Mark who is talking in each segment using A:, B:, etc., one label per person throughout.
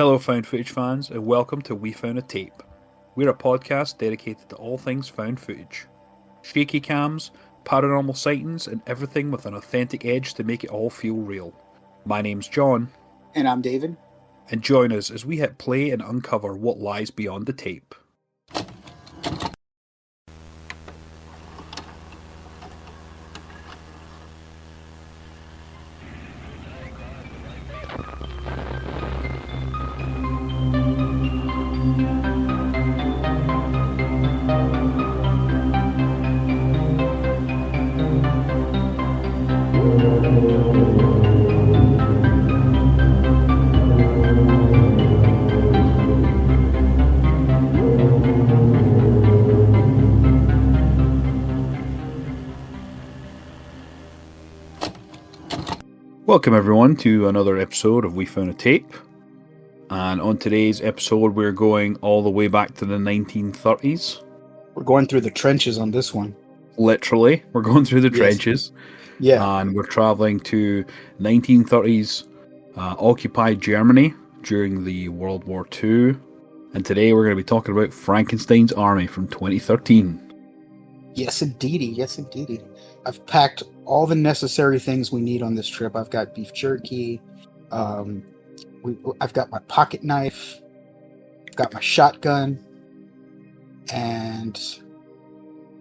A: Hello, found footage fans, and welcome to We Found a Tape. We're a podcast dedicated to all things found footage. Shaky cams, paranormal sightings, and everything with an authentic edge to make it all feel real. My name's John.
B: And I'm David.
A: And join us as we hit play and uncover what lies beyond the tape. Welcome everyone to another episode of We Found a Tape, and on today's episode we're going all the way back to the 1930s.
B: We're going through the trenches on this one.
A: Literally, we're going through the trenches.
B: Yeah.
A: And we're traveling to 1930s occupied Germany during the World War II, and today we're going to be talking about Frankenstein's Army from 2013.
B: Yes, indeedy. Yes, indeedy. I've packed all the necessary things we need on this trip. I've got beef jerky. I've got my pocket knife. I've got my shotgun. And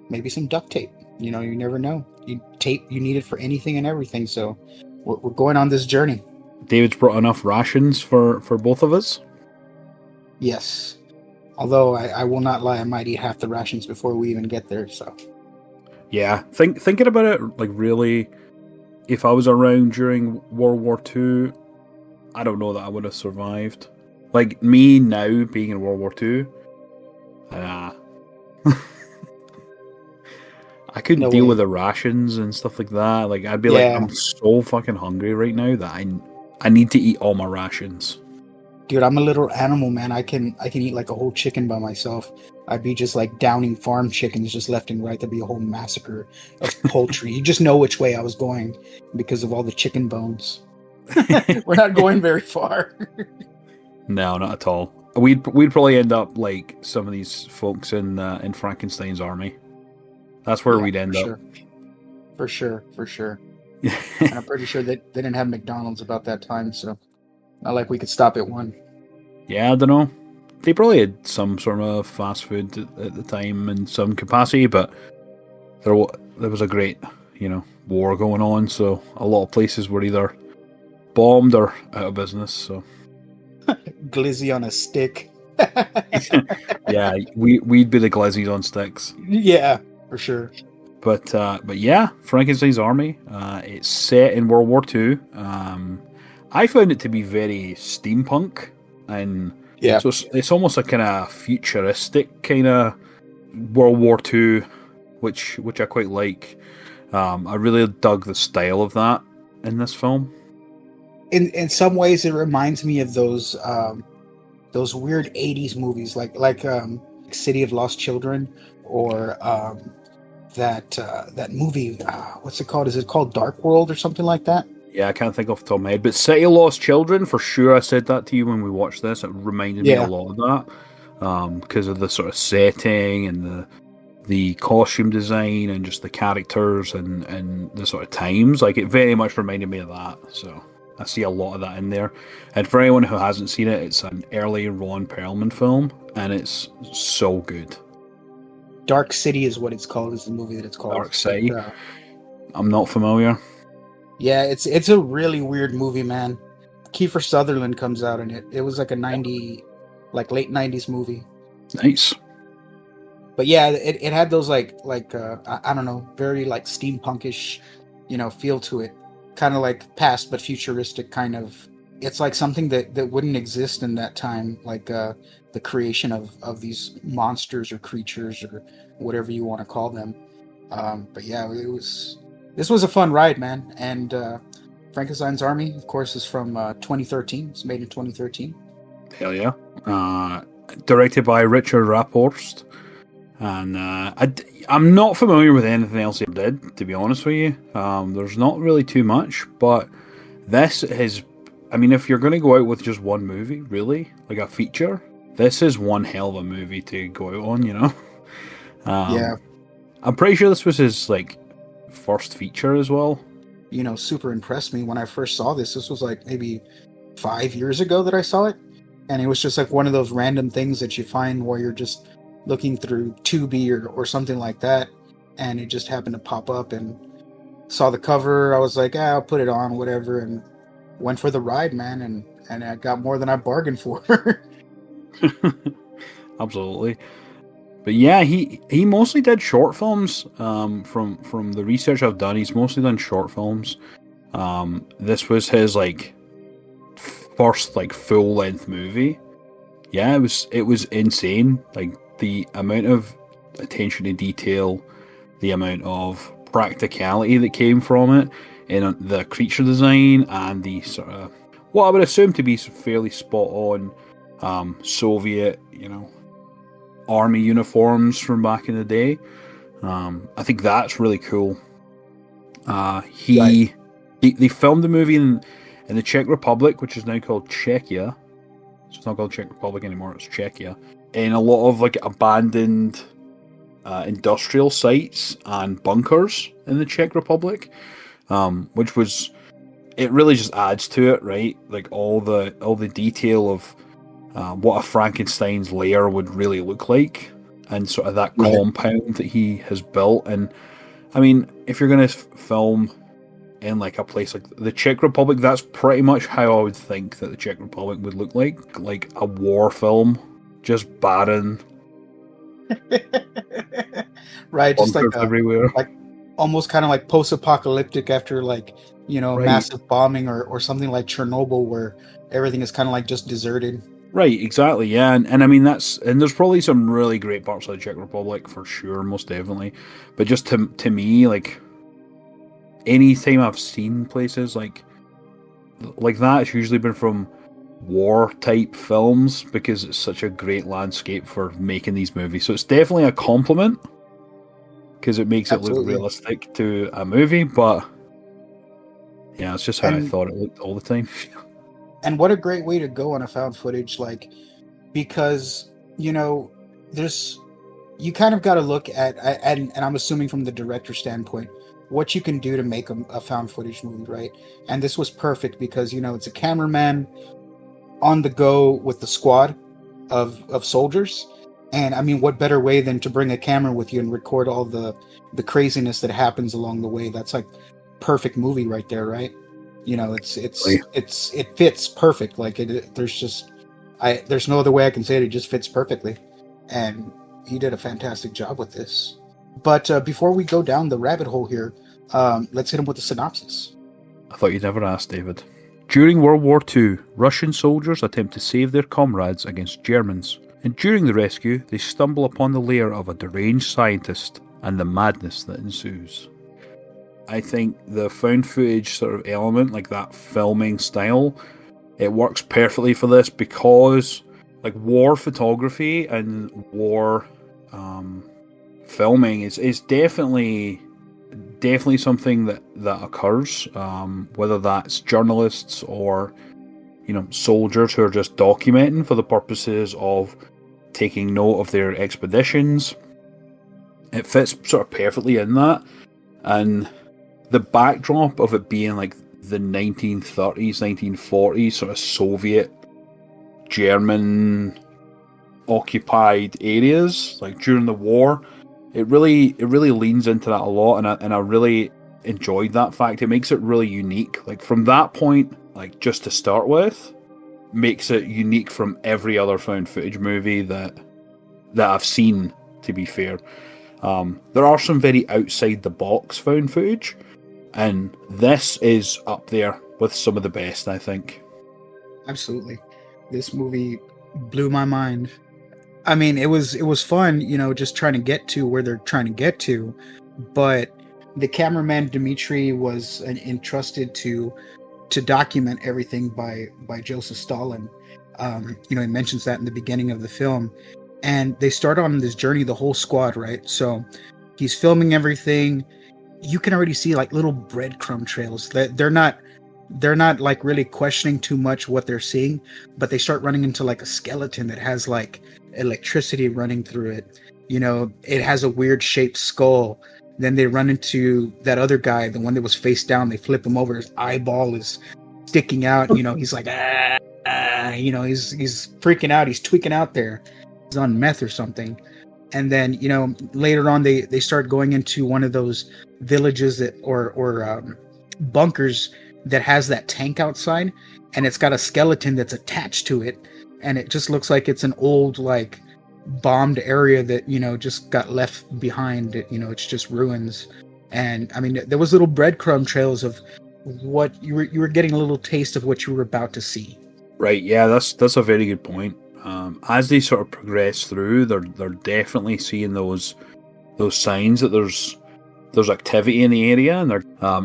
B: maybe some duct tape. You know, you never know. You need it for anything and everything. So we're going on this journey.
A: David's brought enough rations for both of us.
B: Yes. Although I will not lie, I might eat half the rations before we even get there. So.
A: Yeah, thinking about it, like really, if I was around during World War II, I don't know that I would have survived. Like, me now, being in World War II, I couldn't deal with the rations and stuff like that. Like, I'd be like, I'm so fucking hungry right now that I need to eat all my rations.
B: Dude, I'm a little animal, man. I can eat like a whole chicken by myself. I'd be just like downing farm chickens just left and right. There'd be a whole massacre of poultry. You just know which way I was going because of all the chicken bones. We're not going very far.
A: No, not at all. We'd probably end up like some of these folks in Frankenstein's Army. That's where we'd end up.
B: For sure. And I'm pretty sure that they didn't have McDonald's about that time, so not like we could stop at one.
A: Yeah, I don't know. They probably had some sort of fast food at the time in some capacity, but there was a great, war going on, so a lot of places were either bombed or out of business. So
B: glizzy on a stick.
A: Yeah, we'd be the glizzies on sticks.
B: Yeah, for sure.
A: But yeah, Frankenstein's Army. It's set in World War II. I found it to be very steampunk, and so it's almost a kind of futuristic kind of World War II, which I quite like. I really dug the style of that in this film.
B: In some ways, it reminds me of those weird '80s movies, like City of Lost Children, or that movie. What's it called? Is it called Dark World or something like that? Yeah,
A: I can't think off the top of my head, but City of Lost Children, for sure. I said that to you when we watched this. It reminded me a lot of that because of the sort of setting and the costume design and just the characters and the sort of times. Like, it very much reminded me of that. So I see a lot of that in there. And for anyone who hasn't seen it, it's an early Ron Perlman film, and it's so good.
B: Dark City is what it's called. Is the movie that it's called.
A: Dark City. I'm not familiar.
B: Yeah, it's a really weird movie, man. Kiefer Sutherland comes out in it. It was like a late 90s movie.
A: Nice.
B: But yeah, it had those like I don't know, very like steampunkish, feel to it. Kind of like past but futuristic kind of. It's like something that wouldn't exist in that time, like the creation of these monsters or creatures or whatever you want to call them. But yeah, this was a fun ride, man. And Frankenstein's Army, of course, is from 2013. It's made in 2013.
A: Hell yeah. Directed by Richard Raaphorst. And I'm not familiar with anything else he did, to be honest with you. There's not really too much, but this has I mean, if you're going to go out with just one movie, really, like a feature, this is one hell of a movie to go out on, you know?
B: Yeah.
A: I'm pretty sure this was his, like, first feature as well.
B: You know, super impressed me when I first saw this. This was like maybe 5 years ago that I saw it. And it was just like one of those random things that you find while you're just looking through Tubi or something like that. And it just happened to pop up and saw the cover. I was like, I'll put it on, whatever. And went for the ride, man. And I got more than I bargained for.
A: Absolutely. But yeah, he mostly did short films. From the research I've done, he's mostly done short films. This was his like first like full length movie. Yeah, it was insane. Like the amount of attention to detail, the amount of practicality that came from it, in the creature design and the sort of what I would assume to be fairly spot on Soviet, army uniforms from back in the day. I think that's really cool. They filmed the movie in the Czech Republic, which is now called Czechia. So it's not called Czech Republic anymore, it's Czechia. In a lot of like abandoned industrial sites and bunkers in the Czech Republic, which was, it really just adds to it, right? Like all the detail of what a Frankenstein's lair would really look like, and sort of that compound that he has built. And I mean, if you're going to film in like a place like the Czech Republic, that's pretty much how I would think that the Czech Republic would look like a war film, just barren.
B: Right, just like
A: everywhere,
B: like almost kind of like post-apocalyptic after like
A: right.
B: Massive bombing or something like Chernobyl, where everything is kind of like just deserted.
A: Right, exactly, yeah, and I mean there's probably some really great parts of the Czech Republic for sure, most definitely, but just to me, like any time I've seen places like that, it's usually been from war type films because it's such a great landscape for making these movies. So it's definitely a compliment because it makes it look realistic to a movie, but yeah, it's just how I thought it looked all the time.
B: And what a great way to go on a found footage, like, because you kind of got to look at, and I'm assuming from the director's standpoint, what you can do to make a found footage movie, right? And this was perfect because it's a cameraman on the go with the squad of soldiers, and I mean, what better way than to bring a camera with you and record all the craziness that happens along the way? That's like perfect movie right there, right? It fits perfect. Like there's no other way I can say it. It just fits perfectly, and he did a fantastic job with this. But before we go down the rabbit hole here, let's hit him with the synopsis.
A: I thought you'd never ask, David. During World War II, Russian soldiers attempt to save their comrades against Germans, and during the rescue, they stumble upon the lair of a deranged scientist and the madness that ensues. I think the found footage sort of element, like that filming style, it works perfectly for this because like war photography and war filming is definitely something that occurs, whether that's journalists or soldiers who are just documenting for the purposes of taking note of their expeditions. It fits sort of perfectly in that, and the backdrop of it being like the 1930s, 1940s sort of Soviet, German occupied areas, like during the war, it really leans into that a lot, and I really enjoyed that fact. It makes it really unique. Like from that point, like just to start with, makes it unique from every other found footage movie that I've seen, to be fair. There are some very outside the box found footage, and this is up there with some of the best, I think.
B: Absolutely. This movie blew my mind. I mean, it was fun, just trying to get to where they're trying to get to, but the cameraman Dmitry was entrusted to document everything by Joseph Stalin. He mentions that in the beginning of the film, and they start on this journey, the whole squad, right? So he's filming everything. You can already see like little breadcrumb trails that they're not they're not like really questioning too much what they're seeing, but they start running into like a skeleton that has like electricity running through it. You know, it has a weird shaped skull. Then they run into that other guy, the one that was face down. They flip him over. His eyeball is sticking out. You know, he's like, you know, he's freaking out. He's tweaking out there. He's on meth or something. And then, you know, later on, they start going into one of those villages that or bunkers that has that tank outside, and it's got a skeleton that's attached to it, and it just looks like it's an old like bombed area that, you know, just got left behind. You know, it's just ruins. And I mean, there was little breadcrumb trails of what you were getting a little taste of what you were about to see.
A: Right, yeah, that's a very good point. As they sort of progress through, they're definitely seeing those signs that there's activity in the area, and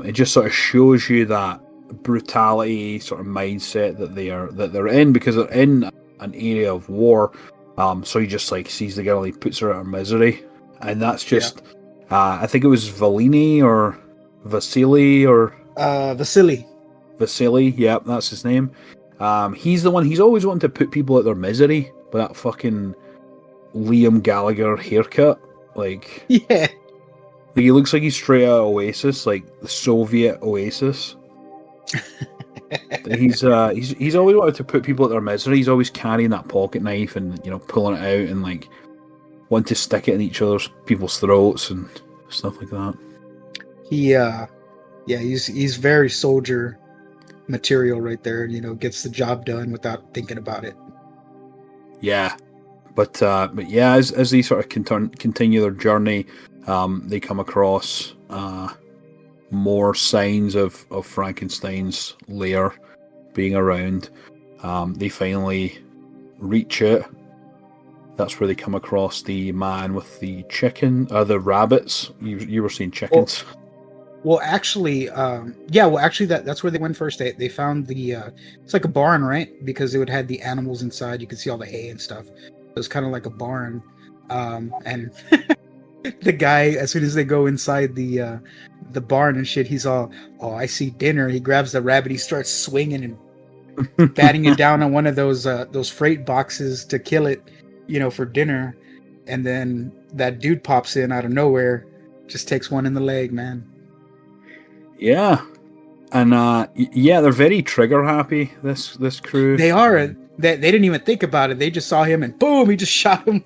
A: it just sort of shows you that brutality sort of mindset that they're in, because they're in an area of war. So he just like sees the girl, he puts her out of misery, and that's just I think it was Vasily, yeah, that's his name. He's the one. He's always wanting to put people out their misery with that fucking Liam Gallagher haircut. Like,
B: yeah,
A: like he looks like he's straight out of Oasis, like the Soviet Oasis. He's always wanted to put people out their misery. He's always carrying that pocket knife and, you know, pulling it out and like want to stick it in people's throats and stuff like that.
B: He's very soldier material right there. You know, gets the job done without thinking about it.
A: Yeah, but yeah, as they sort of continue their journey, they come across more signs of Frankenstein's lair being around. They finally reach it. That's where they come across the man with the the rabbits. You were seeing chickens.
B: Well, actually, that's where they went first. They found the it's like a barn, right? Because it would had the animals inside. You could see all the hay and stuff. It was kind of like a barn, and the guy, as soon as they go inside the barn and shit, he's all, "Oh, I see dinner." He grabs the rabbit, he starts swinging and batting it down on one of those freight boxes to kill it, you know, for dinner. And then that dude pops in out of nowhere, just takes one in the leg, man.
A: Yeah, and they're very trigger happy. This crew.
B: They are. They didn't even think about it. They just saw him and boom, he just shot him.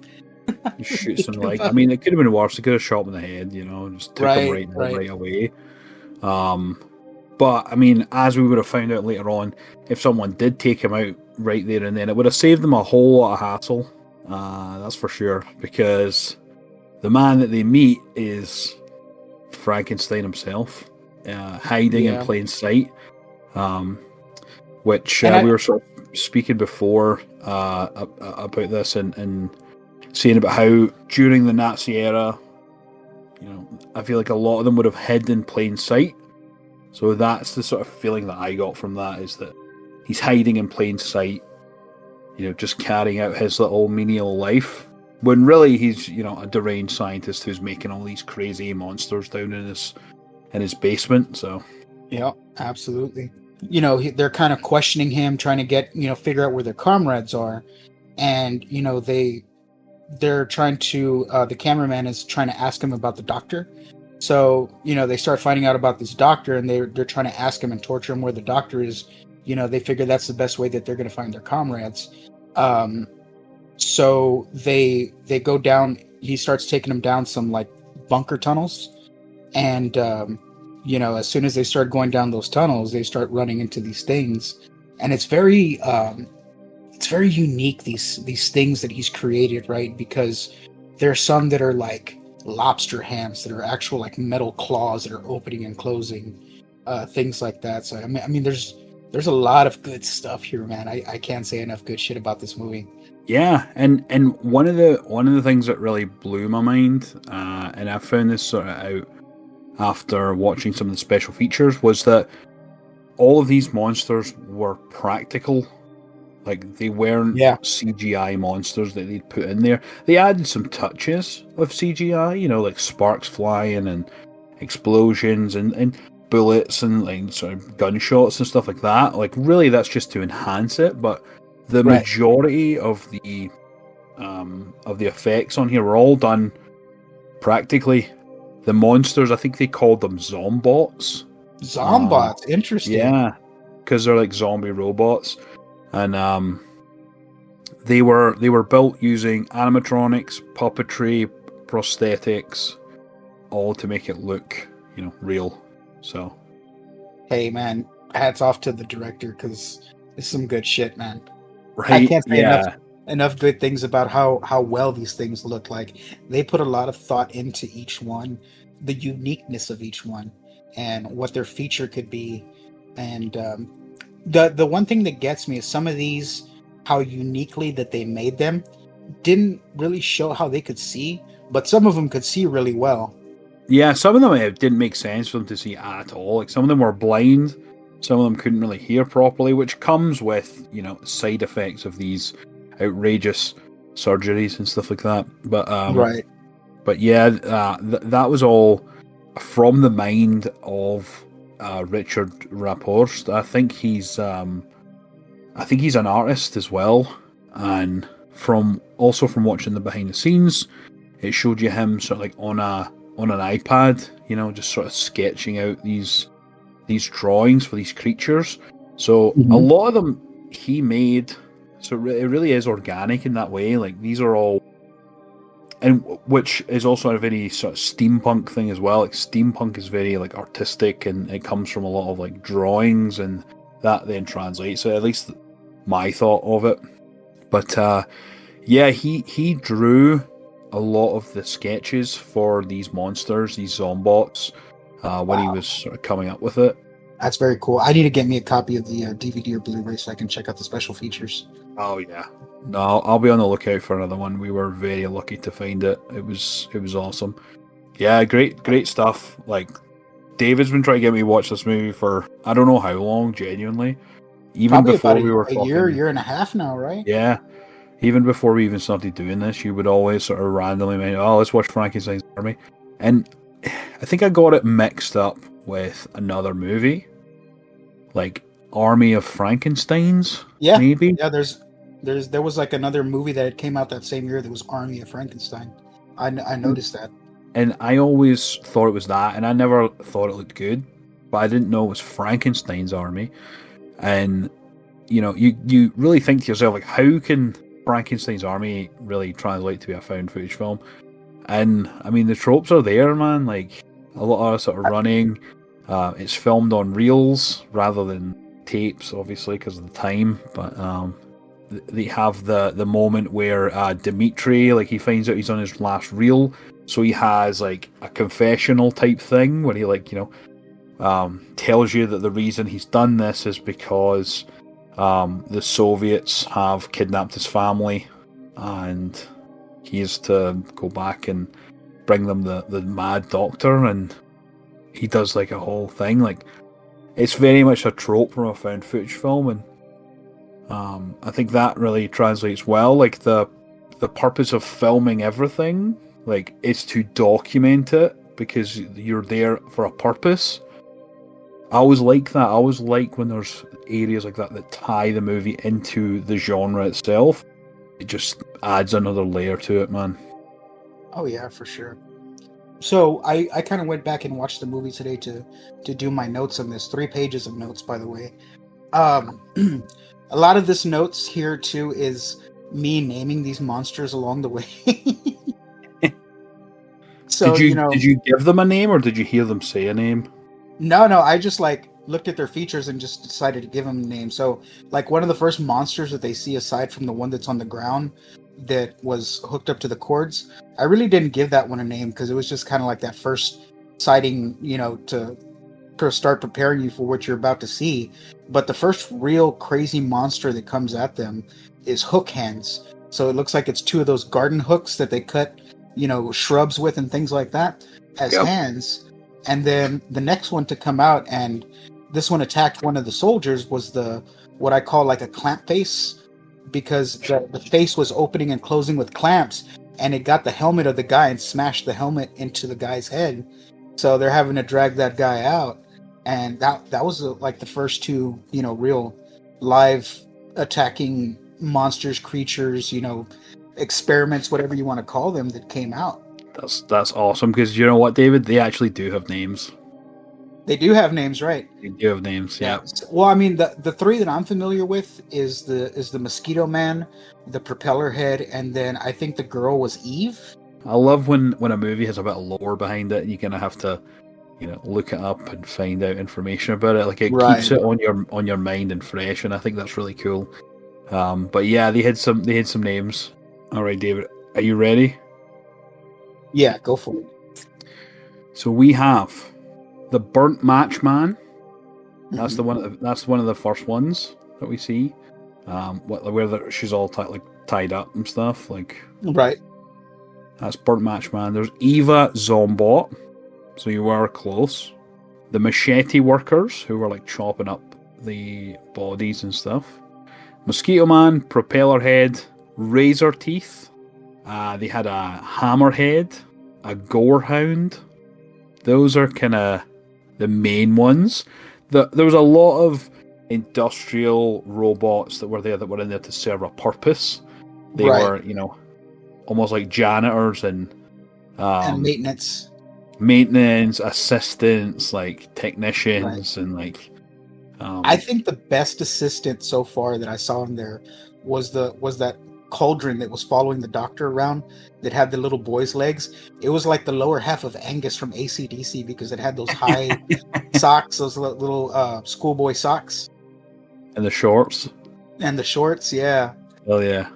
A: He shoots him like. I mean, it could have been worse. They could have shot him in the head. You know, just took him right away. But I mean, as we would have found out later on, if someone did take him out right there and then, it would have saved them a whole lot of hassle. That's for sure, because the man that they meet is Frankenstein himself. Hiding in plain sight, which we were sort of speaking before about this and saying about how during the Nazi era, you know, I feel like a lot of them would have hid in plain sight. So that's the sort of feeling that I got from that, is that he's hiding in plain sight, you know, just carrying out his little menial life, when really he's, you know, a deranged scientist who's making all these crazy monsters down in his basement. So
B: yeah, absolutely. You know, they're kind of questioning him, trying to get, you know, figure out where their comrades are, and you know, they're trying to the cameraman is trying to ask him about the doctor. So, you know, they start finding out about this doctor, and they're trying to ask him and torture him where the doctor is. You know, they figure that's the best way that they're going to find their comrades. So they go down. He starts taking them down some like bunker tunnels. And, you know, as soon as they start going down those tunnels, they start running into these things. And it's very unique, these things that he's created, right? Because there are some that are like lobster hands that are actual like metal claws that are opening and closing, things like that. So, I mean, there's a lot of good stuff here, man. I can't say enough good shit about this movie.
A: Yeah, and one of the things that really blew my mind, and I found this sort of out after watching some of the special features, was that all of these monsters were practical. Like, they weren't CGI monsters that they'd put in there. They added some touches of CGI, you know, like sparks flying and explosions, and bullets and like sort of gunshots and stuff like that. Like really, that's just to enhance it. But the majority of the effects on here were all done practically. The monsters, I think they called them zombots.
B: Zombots, interesting.
A: Yeah, because they're like zombie robots, and they were built using animatronics, puppetry, prosthetics, all to make it look, real. So,
B: hey man, hats off to the director because it's some good shit, man.
A: Right?
B: I can't say enough good things about how well these things look. Like they put a lot of thought into each one, the uniqueness of each one, and what their feature could be. And the one thing that gets me is some of these, how uniquely that they made them, didn't really show how they could see, but some of them could see really well.
A: Yeah, some of them it didn't make sense for them to see at all. Like some of them were blind, some of them couldn't really hear properly, which comes with side effects of these outrageous surgeries and stuff like that. But
B: right.
A: But yeah, that was all from the mind of Richard Raaphorst. I think he's an artist as well, and from watching the behind the scenes, it showed you him sort of like on an iPad, just sort of sketching out these drawings for these creatures. So a lot of them he made. So it really is organic in that way. Like these are all, and which is also a very sort of steampunk thing as well. Like steampunk is very like artistic, and it comes from a lot of like drawings, and that then translates. So at least my thought of it. But yeah, he drew a lot of the sketches for these monsters, these zombots, when he was sort of coming up with it.
B: That's very cool. I need to get me a copy of the DVD or Blu-ray so I can check out the special features.
A: Oh yeah, no, I'll be on the lookout for another one. We were very lucky to find it. It was awesome. Yeah, great stuff. Like David's been trying to get me to watch this movie for I don't know how long. Genuinely, even
B: probably
A: before
B: about
A: we were
B: a year and a half now, right?
A: Yeah, even before we even started doing this, you would always sort of randomly mention, "Oh, let's watch Frankenstein's Army," and I think I got it mixed up with another movie, like Army of Frankenstein's.
B: Yeah,
A: maybe.
B: Yeah, there was like another movie that came out that same year that was Army of Frankenstein. I noticed that.
A: And I always thought it was that, and I never thought it looked good, but I didn't know it was Frankenstein's Army. And you really think to yourself, like, how can Frankenstein's Army really translate to be a found footage film? And I mean, the tropes are there, man. Like a lot of sort of running. It's filmed on reels rather than tapes, obviously, because of the time. But they have the moment where Dimitri, like, he finds out he's on his last reel, so he has like a confessional type thing where he tells you that the reason he's done this is because the Soviets have kidnapped his family, and he is to go back and bring them the mad doctor, and he does like a whole thing. Like, it's very much a trope from a found footage film, and I think that really translates well. Like the purpose of filming everything, like, is to document it because you're there for a purpose. I always like that. I always like when there's areas like that tie the movie into the genre itself. It just adds another layer to it, man.
B: Oh yeah, for sure. So I kind of went back and watched the movie today to do my notes on this. 3 pages of notes, by the way. A lot of this notes here too is me naming these monsters along the way. So
A: did you give them a name, or did you hear them say a name?
B: No, I just like looked at their features and just decided to give them a name. So like one of the first monsters that they see, aside from the one that's on the ground that was hooked up to the cords, I really didn't give that one a name because it was just kind of like that first sighting, to start preparing you for what you're about to see. But the first real crazy monster that comes at them is hook hands. So it looks like it's 2 of those garden hooks that they cut, shrubs with and things like that as hands. And then the next one to come out, and this one attacked one of the soldiers, was what I call like a clamp face, because the face was opening and closing with clamps, and it got the helmet of the guy and smashed the helmet into the guy's head. So they're having to drag that guy out. and that was like the first two, real live attacking monsters, creatures, experiments, whatever you want to call them, that came out.
A: That's awesome, because you know what, David? They actually do have names.
B: They do have names, right?
A: They do have names, yeah.
B: Well, I mean, the three that I'm familiar with is the Mosquito Man, the Propeller Head, and then I think the girl was Eve.
A: I love when a movie has a bit of lore behind it, and you kind of have to, look it up and find out information about it. Like, it keeps it on your mind and fresh, and I think that's really cool. But yeah, they had some names. All right, David, are you ready?
B: Yeah, go for it.
A: So we have the Burnt Match Man. That's that's one of the first ones that we see. Where she's all tied up and stuff.
B: Right.
A: That's Burnt Match Man. There's Eva Zombot. So you were close. The Machete Workers, who were chopping up the bodies and stuff. Mosquito Man, Propeller Head, Razor Teeth. They had a Hammerhead, a Gorehound. Those are kind of the main ones. There was a lot of industrial robots that were there that were in there to serve a purpose. They were, almost like janitors and maintenance assistants, technicians, and
B: I think the best assistant so far that I saw in there was that cauldron that was following the doctor around, that had the little boy's legs. It was like the lower half of Angus from AC/DC, because it had those high socks, those little schoolboy socks,
A: and the shorts.
B: Yeah.
A: Oh yeah.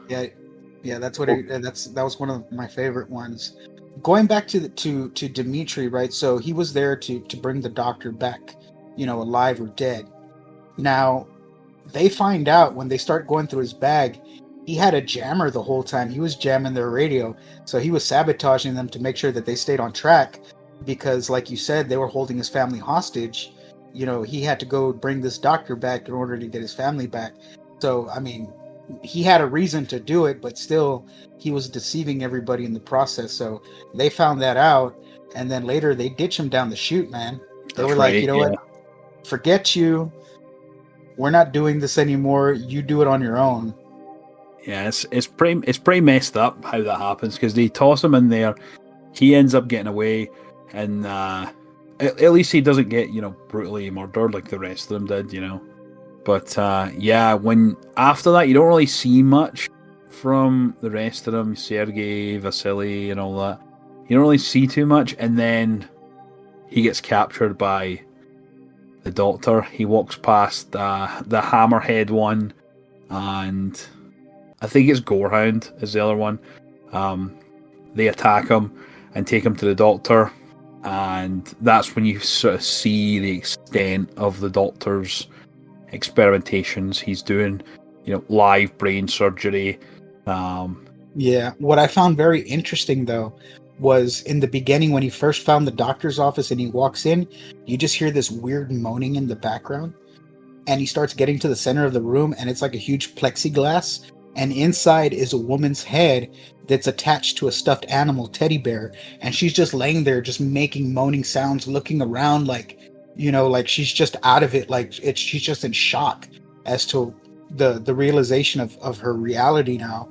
B: Yeah. That's what that was one of my favorite ones. Going back to Dimitri, right? So he was there to bring the doctor back, alive or dead. Now, they find out when they start going through his bag, he had a jammer the whole time. He was jamming their radio. So he was sabotaging them to make sure that they stayed on track, because, like you said, they were holding his family hostage. He had to go bring this doctor back in order to get his family back. So, I mean, he had a reason to do it, but still, he was deceiving everybody in the process. So they found that out, and then later they ditch him down the chute, man. They were like, what? Forget you. We're not doing this anymore. You do it on your own.
A: Yeah, it's pretty messed up how that happens, because they toss him in there. He ends up getting away, and at least he doesn't get brutally murdered like the rest of them did, But when after that, you don't really see much from the rest of them, Sergei, Vasily, and all that. You don't really see too much, and then he gets captured by the doctor. He walks past the Hammerhead one, and I think it's Gorehound is the other one. They attack him and take him to the doctor, and that's when you sort of see the extent of the doctor's experimentations. He's doing, live brain surgery.
B: What I found very interesting, though, was in the beginning when he first found the doctor's office and he walks in, you just hear this weird moaning in the background, and he starts getting to the center of the room, and it's like a huge plexiglass, and inside is a woman's head that's attached to a stuffed animal teddy bear, and she's just laying there just making moaning sounds, looking around like she's just out of it, she's just in shock as to the realization of her reality now.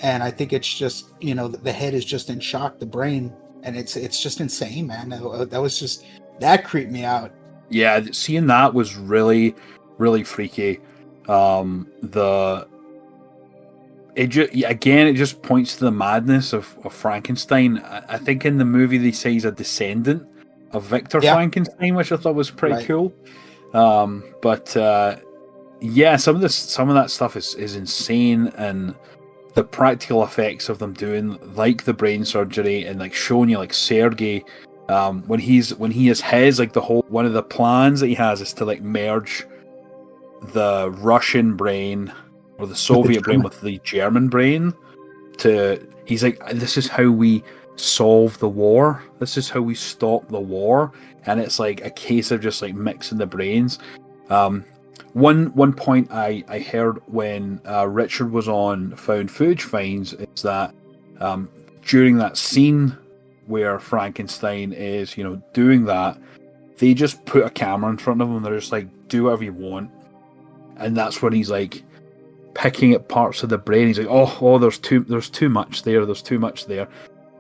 B: And I think it's just, the head is just in shock, the brain, and it's just insane, man. That creeped me out.
A: Yeah, seeing that was really, really freaky. It just points to the madness of Frankenstein. I think in the movie they say he's a descendant of Victor Frankenstein, which I thought was pretty cool. Some of that stuff is insane, and the practical effects of them doing the brain surgery and showing you Sergei, when he has his one of the plans that he has is to merge the Russian brain or the Soviet brain with the German brain. He's like, this is how we solve the war. This is how we stop the war. And it's a case of just mixing the brains. One point I heard when Richard was on Found Footage Finds is that during that scene where Frankenstein is, doing that, they just put a camera in front of him and they're just like, do whatever you want. And that's when he's like picking at parts of the brain. He's like, oh, there's too much there, there's too much there.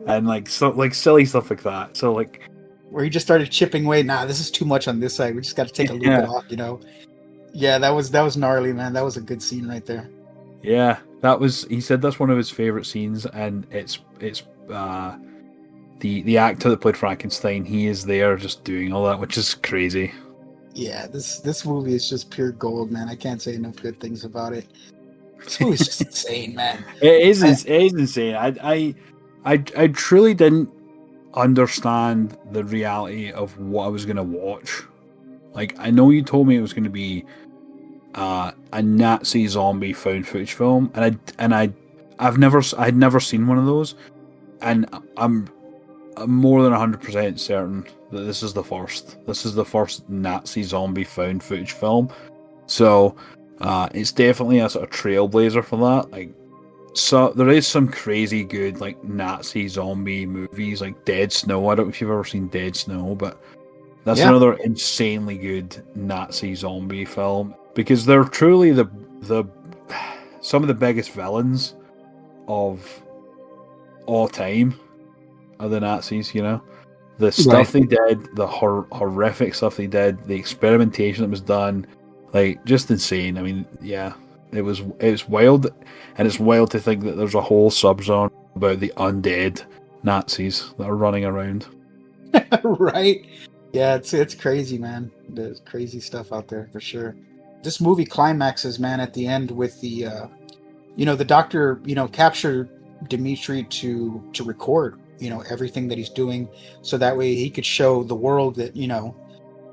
A: And like silly stuff like that. So like
B: where he just started chipping away, this is too much on this side. We just gotta take a little bit off, Yeah, that was gnarly, man. That was a good scene right there.
A: Yeah, he said that's one of his favourite scenes, and it's the actor that played Frankenstein, he is there just doing all that, which is crazy.
B: Yeah, this movie is just pure gold, man. I can't say enough good things about it. This movie's just insane, man.
A: It is insane. I truly didn't understand the reality of what I was going to watch. Like, I know you told me it was going to be a Nazi zombie found footage film, and I'd never seen one of those, and I'm more than 100% certain that this is the first. This is the first Nazi zombie found footage film. So it's definitely a sort of trailblazer for that. Like, so there is some crazy good like Nazi zombie movies like Dead Snow. I don't know if you've ever seen Dead Snow, but that's another insanely good Nazi zombie film, because they're truly the some of the biggest villains of all time are the Nazis. The stuff they did, the horrific stuff they did, the experimentation that was done, like, just insane. I mean, yeah, it was wild, and it's wild to think that there's a whole subgenre about the undead Nazis that are running around.
B: Right? Yeah, it's crazy, man. There's crazy stuff out there for sure. This movie climaxes, man, at the end with the the doctor, captured Dimitri to record, everything that he's doing, so that way he could show the world that,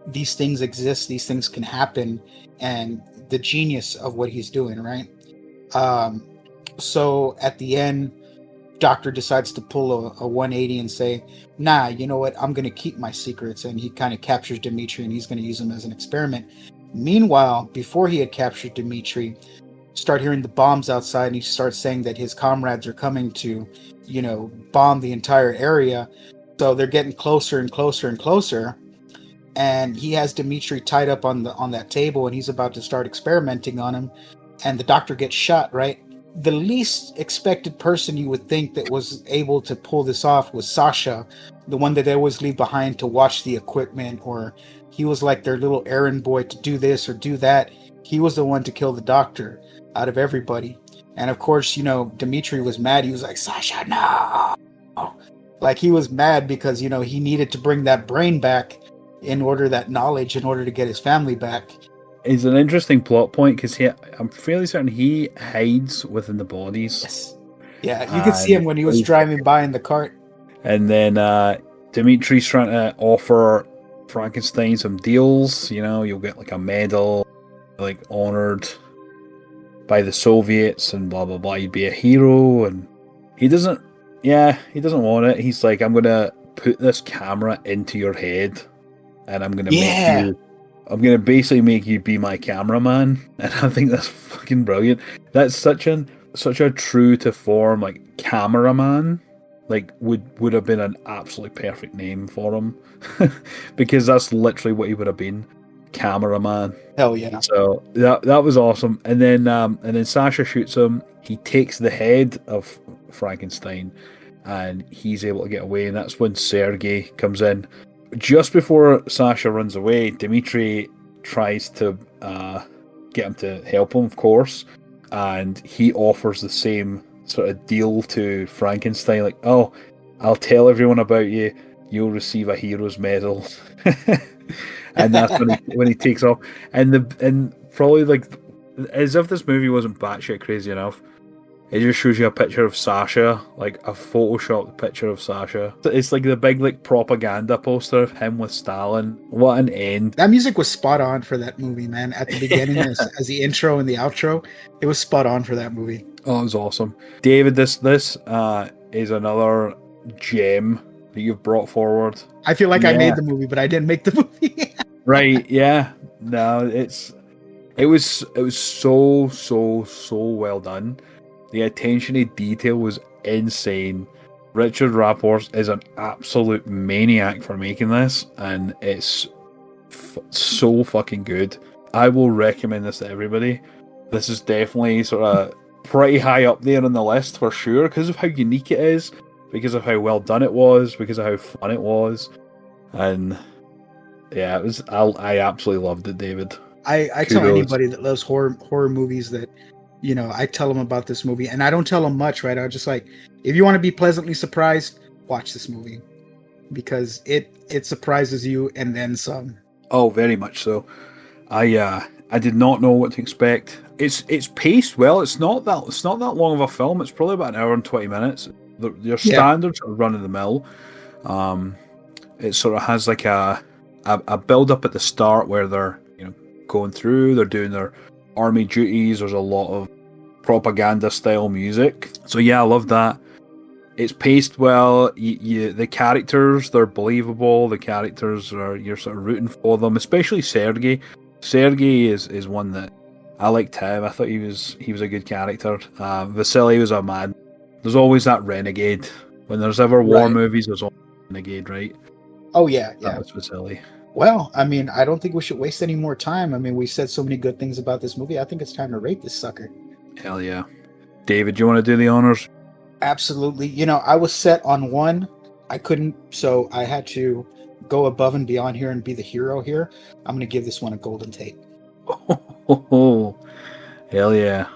B: these things exist, these things can happen, and the genius of what he's doing, right? So at the end, Doctor decides to pull a 180 and say, nah, you know what, I'm going to keep my secrets, and he kind of captures Dimitri, and he's going to use him as an experiment. Meanwhile, before he had captured Dimitri, start hearing the bombs outside, and he starts saying that his comrades are coming to, bomb the entire area. So they're getting closer and closer and closer, and he has Dimitri tied up on that table, and he's about to start experimenting on him, and the doctor gets shot, right? The least expected person you would think that was able to pull this off was Sasha, the one that they always leave behind to watch the equipment, or he was like their little errand boy to do this or do that. He was the one to kill the doctor out of everybody. And of course, Dimitri was mad. He was like, Sasha, no! Like, he was mad because, he needed to bring that brain back in order to get his family back.
A: It's an interesting plot point, because I'm fairly certain he hides within the bodies.
B: Yes. Yeah, you could see him when he was driving by in the cart.
A: And then Dimitri's trying to offer Frankenstein some deals. You'll get like a medal, like honored by the Soviets and blah blah blah. You'd be a hero, and he doesn't want it. He's like, I'm gonna put this camera into your head, and I'm gonna basically make you be my cameraman. And I think that's fucking brilliant. That's such a true to form, like, cameraman. Like, would have been an absolutely perfect name for him. Because that's literally what he would have been. Cameraman.
B: Hell yeah.
A: So that was awesome. And then Sasha shoots him. He takes the head of Frankenstein, and he's able to get away, and that's when Sergei comes in. Just before Sasha runs away, Dimitri tries to get him to help him, of course, and he offers the same sort of deal to Frankenstein, like, oh, I'll tell everyone about you, you'll receive a hero's medal. And that's when he takes off. And probably, like, as if this movie wasn't batshit crazy enough, it just shows you a picture of Sasha, like a photoshopped picture of Sasha. It's like the big, like, propaganda poster of him with Stalin. What an end.
B: That music was spot on for that movie, man. At the beginning, as the intro and the outro, it was spot on for that movie.
A: Oh, it was awesome. David, this is another gem that you've brought forward.
B: I feel like I made the movie, but I didn't make the movie.
A: Right, yeah. No, it was so well done. The attention to detail was insane. Richard Raaphorst is an absolute maniac for making this, and it's so fucking good. I will recommend this to everybody. This is definitely sort of pretty high up there on the list for sure, because of how unique it is, because of how well done it was, because of how fun it was, and yeah, it was. I absolutely loved it, David.
B: I tell anybody that loves horror movies that, you know, I tell them about this movie, and I don't tell them much, right? I'm just like, if you want to be pleasantly surprised, watch this movie, because it surprises you and then some.
A: Oh, very much so. I did not know what to expect. It's paced well. It's not that long of a film. It's probably about an hour and 20 minutes. Your standards are run of the mill. It sort of has like a build up at the start where they're, you know, going through. They're doing their army duties. There's a lot of propaganda style music. So yeah, I love that. It's paced well. The characters, they're believable. The characters you're sort of rooting for them, especially Sergei. Sergei is one that I liked him. I thought he was a good character. Vasily was a mad. There's always that renegade. When there's ever war movies, there's always a renegade, right?
B: Oh yeah.
A: That was Vasily.
B: Well, I mean, I don't think we should waste any more time. I mean, we said so many good things about this movie. I think it's time to rate this sucker.
A: Hell yeah. David, do you want to do the honors?
B: Absolutely. You know, I was set on 1. I couldn't, so I had to go above and beyond here and be the hero here. I'm going to give this one a golden tape.
A: Oh, hell yeah.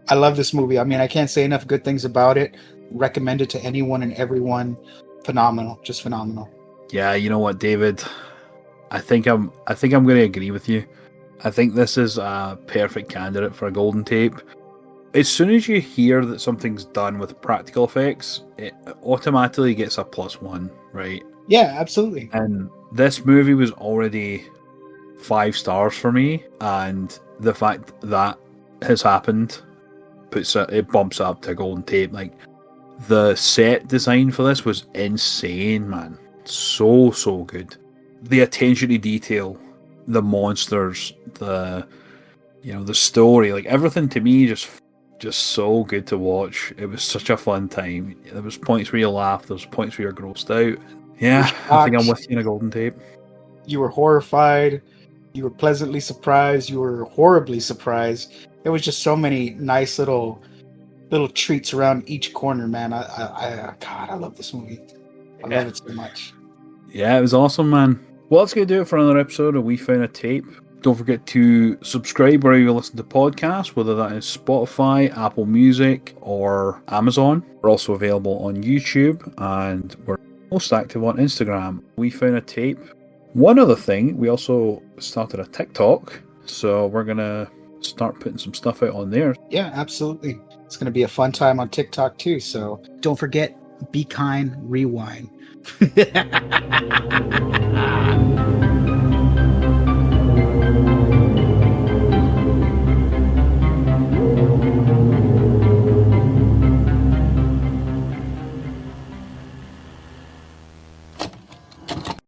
B: I love this movie. I mean, I can't say enough good things about it. Recommend it to anyone and everyone. Phenomenal. Just phenomenal.
A: Yeah, you know what, David? I think I'm going to agree with you. I think this is a perfect candidate for a golden tape. As soon as you hear that something's done with practical effects, it automatically gets a +1, right?
B: Yeah, absolutely.
A: And this movie was already 5 stars for me, and the fact that has happened it bumps up to a golden tape. Like, the set design for this was insane, man. So good. The attention to detail, the monsters, the story, like everything to me just so good to watch. It was such a fun time. There was points where you laughed, there was points where you're grossed out. Yeah, I think I'm with you in a golden tape.
B: You were horrified, you were pleasantly surprised, you were horribly surprised. There was just so many nice little treats around each corner, man. I love this movie. I love it so much.
A: Yeah, it was awesome, man. Well, that's going to do it for another episode of We Found a Tape. Don't forget to subscribe wherever you listen to podcasts, whether that is Spotify, Apple Music, or Amazon. We're also available on YouTube, and we're most active on Instagram. We Found a Tape. One other thing, we also started a TikTok, so we're going to start putting some stuff out on there.
B: Yeah, absolutely. It's going to be a fun time on TikTok too, so don't forget, be kind, rewind.